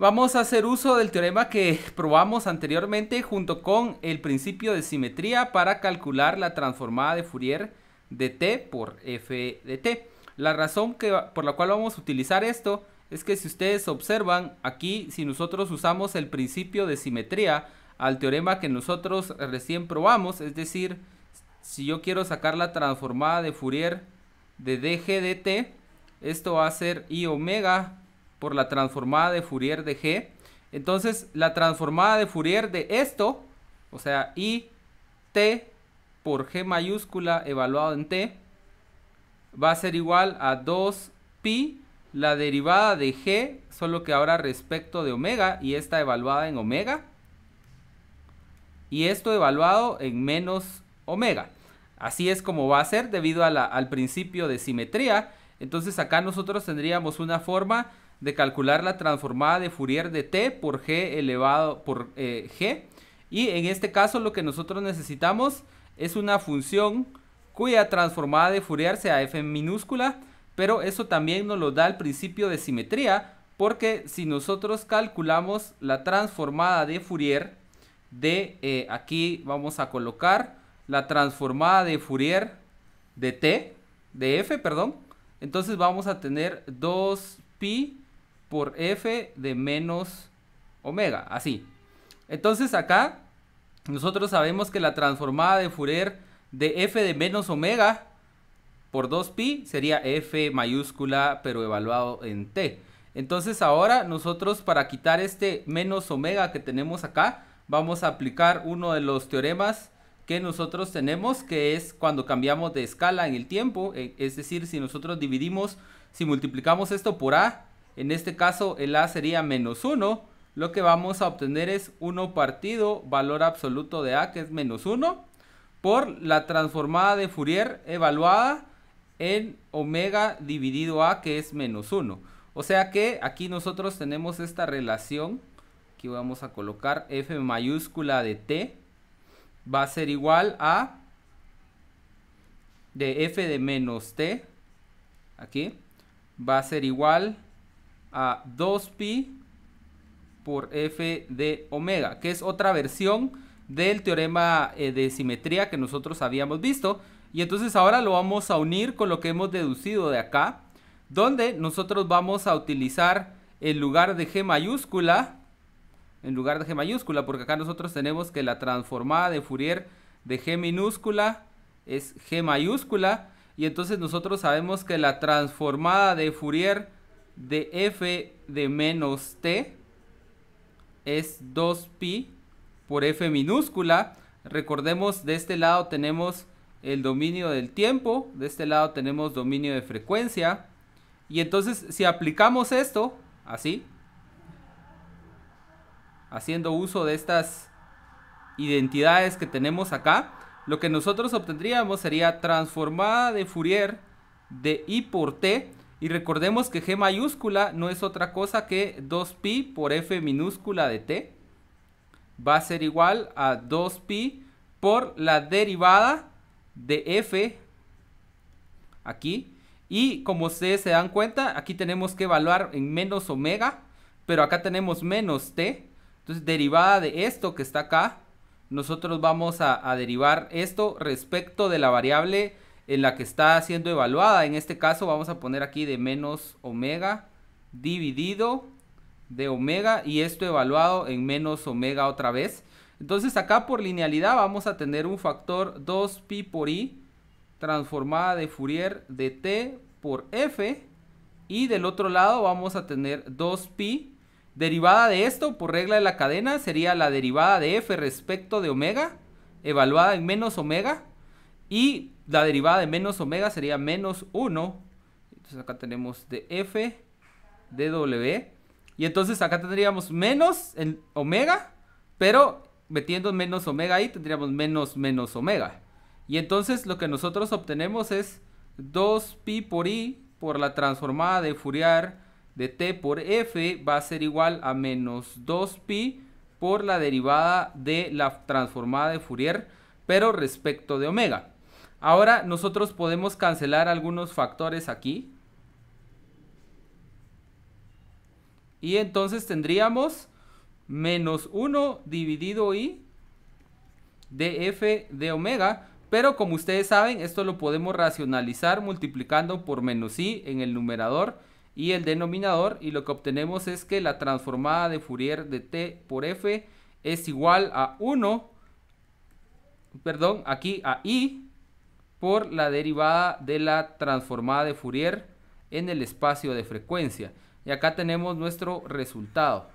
Vamos a hacer uso del teorema que probamos anteriormente junto con el principio de simetría para calcular la transformada de Fourier de t por f de t. La razón por la cual vamos a utilizar esto es que si ustedes observan aquí, si nosotros usamos el principio de simetría al teorema que nosotros recién probamos, es decir, si yo quiero sacar la transformada de Fourier de dg de t, esto va a ser i omega por la transformada de Fourier de g. Entonces la transformada de Fourier de esto, o sea, i t por g mayúscula evaluado en t, va a ser igual a 2pi la derivada de g, solo que ahora respecto de omega, y esta evaluada en omega, y esto evaluado en menos omega. Así es como va a ser debido a al principio de simetría. Entonces acá nosotros tendríamos una forma de calcular la transformada de Fourier de t por g elevado por g. Y en este caso lo que nosotros necesitamos es una función cuya transformada de Fourier sea f minúscula, pero eso también nos lo da el principio de simetría, porque si nosotros calculamos la transformada de Fourier de, aquí vamos a colocar la transformada de Fourier de t, de f, perdón, entonces vamos a tener 2pi por f de menos omega, así. Entonces acá nosotros sabemos que la transformada de Fourier de f de menos omega por 2pi sería f mayúscula pero evaluado en t. Entonces ahora nosotros, para quitar este menos omega que tenemos acá, vamos a aplicar uno de los teoremas que nosotros tenemos, que es cuando cambiamos de escala en el tiempo. Es decir, si nosotros dividimos, si multiplicamos esto por a, en este caso el a sería menos 1, lo que vamos a obtener es 1 partido valor absoluto de a, que es menos 1, por la transformada de Fourier evaluada en omega dividido a, que es menos 1. O sea que aquí nosotros tenemos esta relación. Aquí vamos a colocar f mayúscula de t va a ser igual a de f de menos t, aquí va a ser igual a 2pi por f de omega, que es otra versión del teorema de simetría que nosotros habíamos visto. Y entonces ahora lo vamos a unir con lo que hemos deducido de acá, donde nosotros vamos a utilizar en lugar de g mayúscula, porque acá nosotros tenemos que la transformada de Fourier de g minúscula es g mayúscula, y entonces nosotros sabemos que la transformada de Fourier de f de menos t es 2pi por f minúscula. Recordemos, de este lado tenemos el dominio del tiempo, de este lado tenemos dominio de frecuencia, y entonces si aplicamos esto así, haciendo uso de estas identidades que tenemos acá, lo que nosotros obtendríamos sería transformada de Fourier de i por t, y recordemos que g mayúscula no es otra cosa que 2pi por f minúscula de t, va a ser igual a 2pi por la derivada de f aquí, y como ustedes se dan cuenta, aquí tenemos que evaluar en menos omega, pero acá tenemos menos t. Entonces, derivada de esto que está acá, nosotros vamos a derivar esto respecto de la variable en la que está siendo evaluada. En este caso vamos a poner aquí de menos omega dividido de omega, y esto evaluado en menos omega otra vez. Entonces acá por linealidad vamos a tener un factor 2pi por i transformada de Fourier de t por f, y del otro lado vamos a tener 2pi. Derivada de esto, por regla de la cadena, sería la derivada de f respecto de omega, evaluada en menos omega, y la derivada de menos omega sería menos 1. Entonces acá tenemos de f de w, y entonces acá tendríamos menos en omega, pero metiendo menos omega ahí tendríamos menos omega. Y entonces lo que nosotros obtenemos es 2pi por i por la transformada de Fourier de t por f va a ser igual a menos 2pi por la derivada de la transformada de Fourier, pero respecto de omega. Ahora nosotros podemos cancelar algunos factores aquí. Y entonces tendríamos menos 1 dividido I de f de omega. Pero como ustedes saben, esto lo podemos racionalizar multiplicando por menos I en el numerador y el denominador. Y lo que obtenemos es que la transformada de Fourier de t por f es igual a 1, perdón, aquí a I por la derivada de la transformada de Fourier en el espacio de frecuencia. Y acá tenemos nuestro resultado.